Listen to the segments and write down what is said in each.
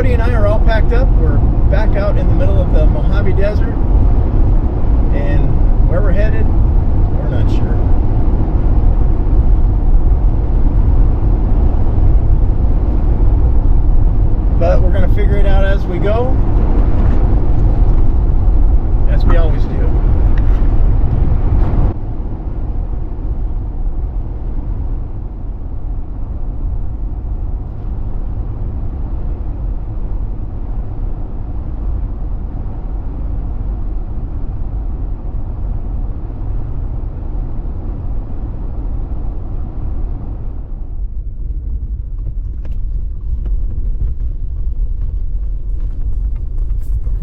Cody and I are all packed up. We're back out in the middle of the Mojave Desert, and where we're headed, we're not sure. But we're going to figure it out as we go, as we always do.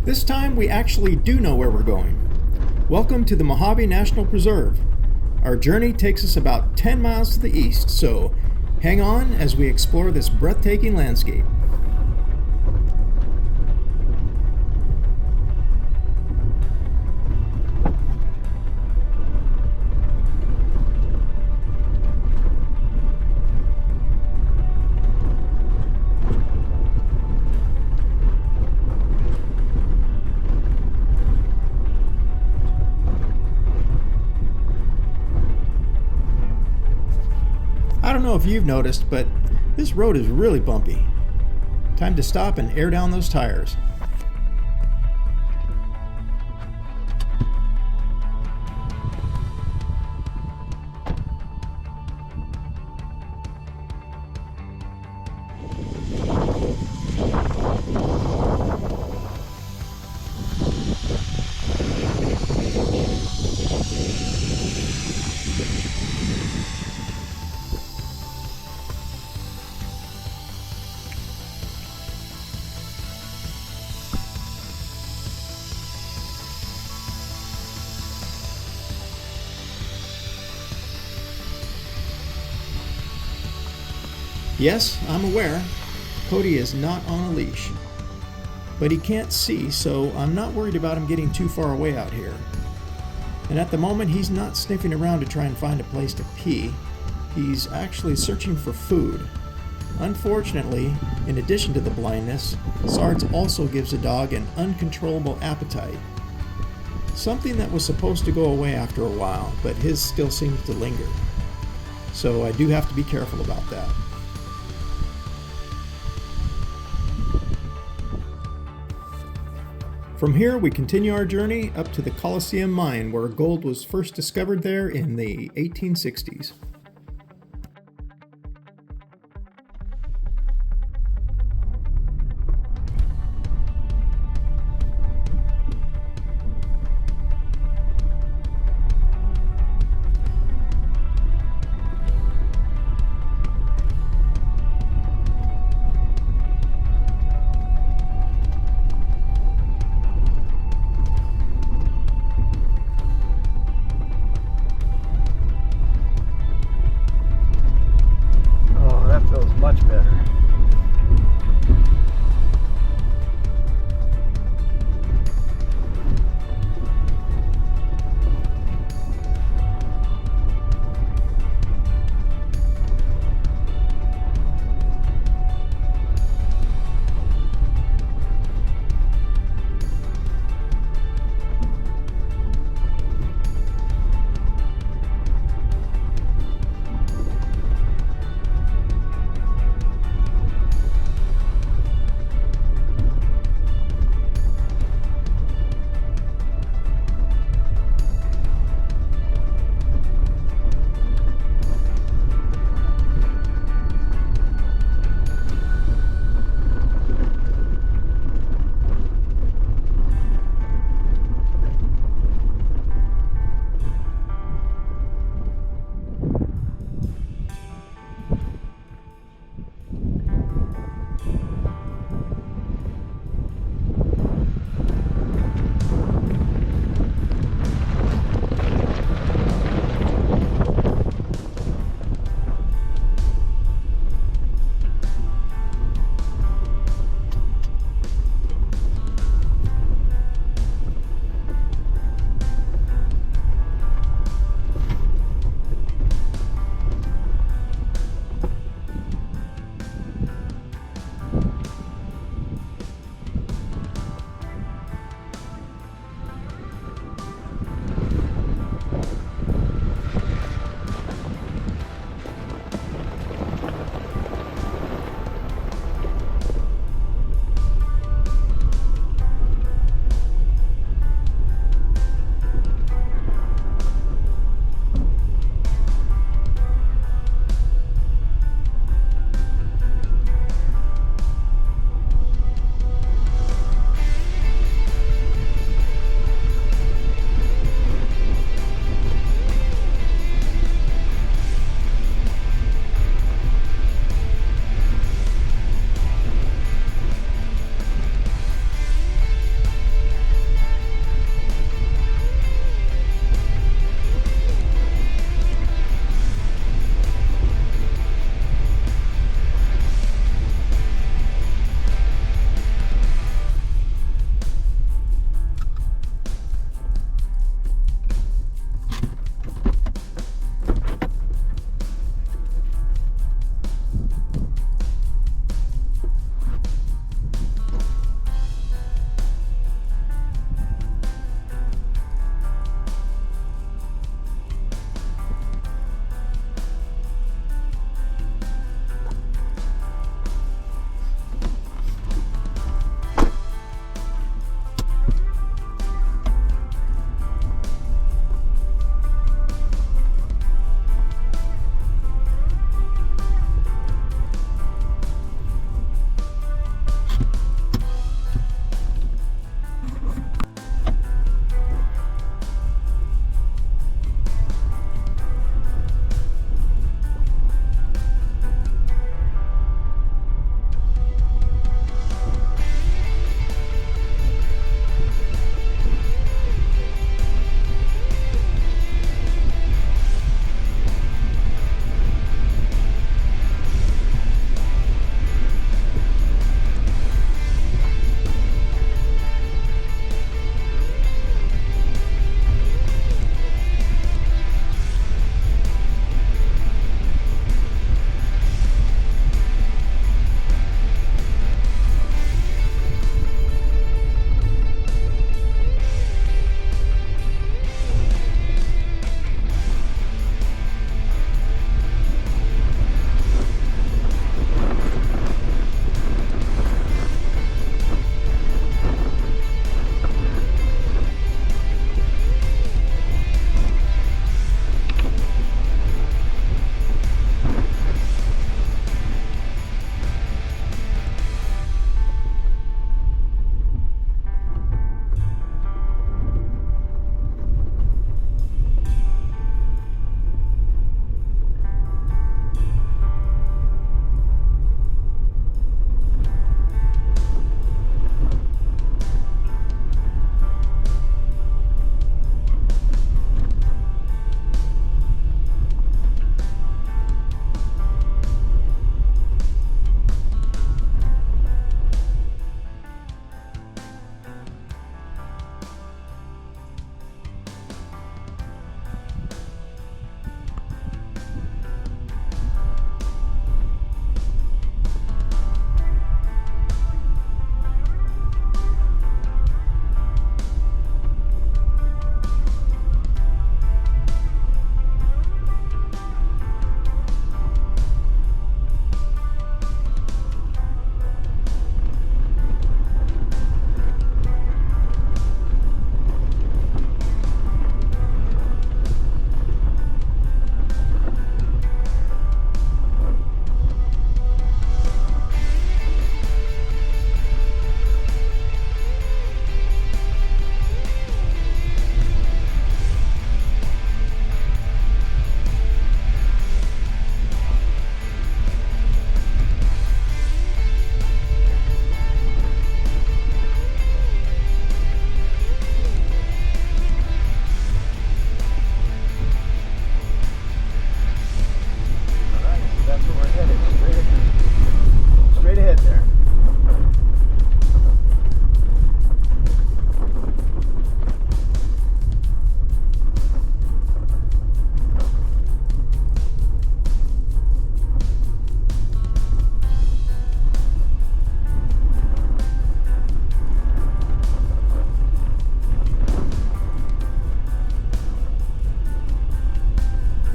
This time we actually do know where we're going. Welcome to the Mojave National Preserve. Our journey takes us about 10 miles to the east, so hang on as we explore this breathtaking landscape. I don't know if you've noticed, but this road is really bumpy. Time to stop and air down those tires. Yes, I'm aware, Cody is not on a leash, but he can't see, so I'm not worried about him getting too far away out here. And at the moment, he's not sniffing around to try and find a place to pee. He's actually searching for food. Unfortunately, in addition to the blindness, SARS also gives a dog an uncontrollable appetite. Something that was supposed to go away after a while, but his still seems to linger. So I do have to be careful about that. From here, we continue our journey up to the Colosseum Mine, where gold was first discovered there in the 1860s.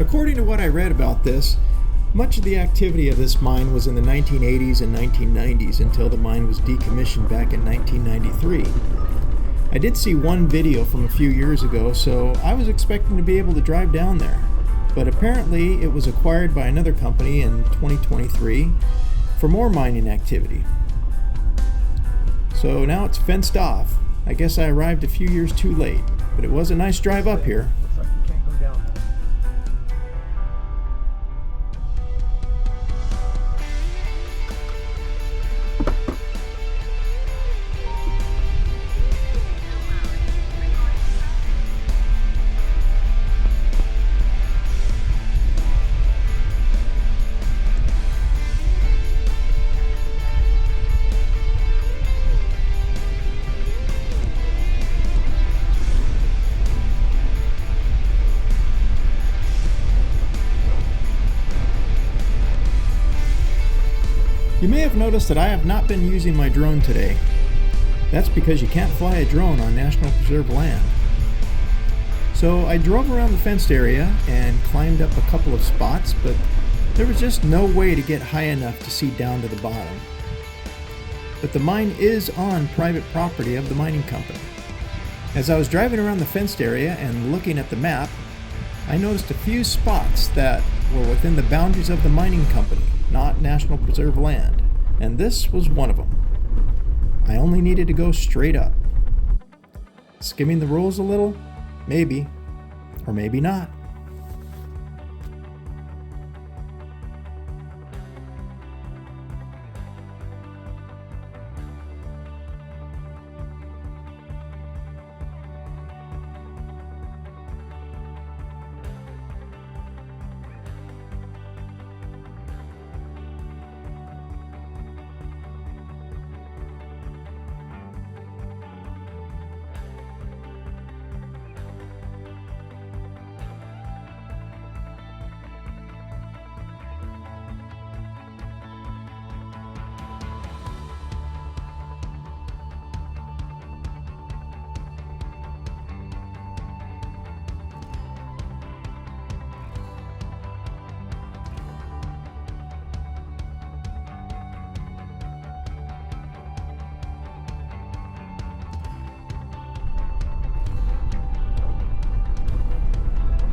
According to what I read about this, much of the activity of this mine was in the 1980s and 1990s until the mine was decommissioned back in 1993. I did see one video from a few years ago, so I was expecting to be able to drive down there. But apparently it was acquired by another company in 2023 for more mining activity. So now it's fenced off. I guess I arrived a few years too late, but it was a nice drive up here. Looks like you can't go down there. You may have noticed that I have not been using my drone today. That's because you can't fly a drone on National Preserve land. So I drove around the fenced area and climbed up a couple of spots, but there was just no way to get high enough to see down to the bottom. But the mine is on private property of the mining company. As I was driving around the fenced area and looking at the map, I noticed a few spots that were within the boundaries of the mining company, not National Preserve land, and this was one of them. I only needed to go straight up. Skimming the rules a little? Maybe, or maybe not.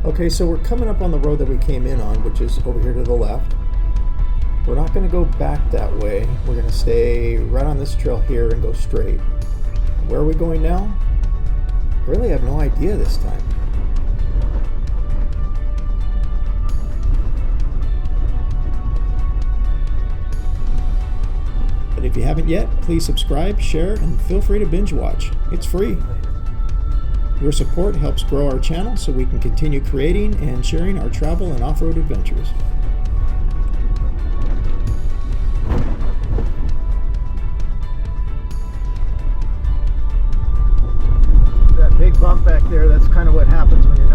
Okay, so we're coming up on the road that we came in on, which is over here to the left. We're not going to go back that way. We're going to stay right on this trail here and go straight. Where are we going now? I really have no idea this time. But if you haven't yet, please subscribe, share, and feel free to binge watch. It's free. Your support helps grow our channel so we can continue creating and sharing our travel and off-road adventures. That big bump back there, that's kind of what happens when you're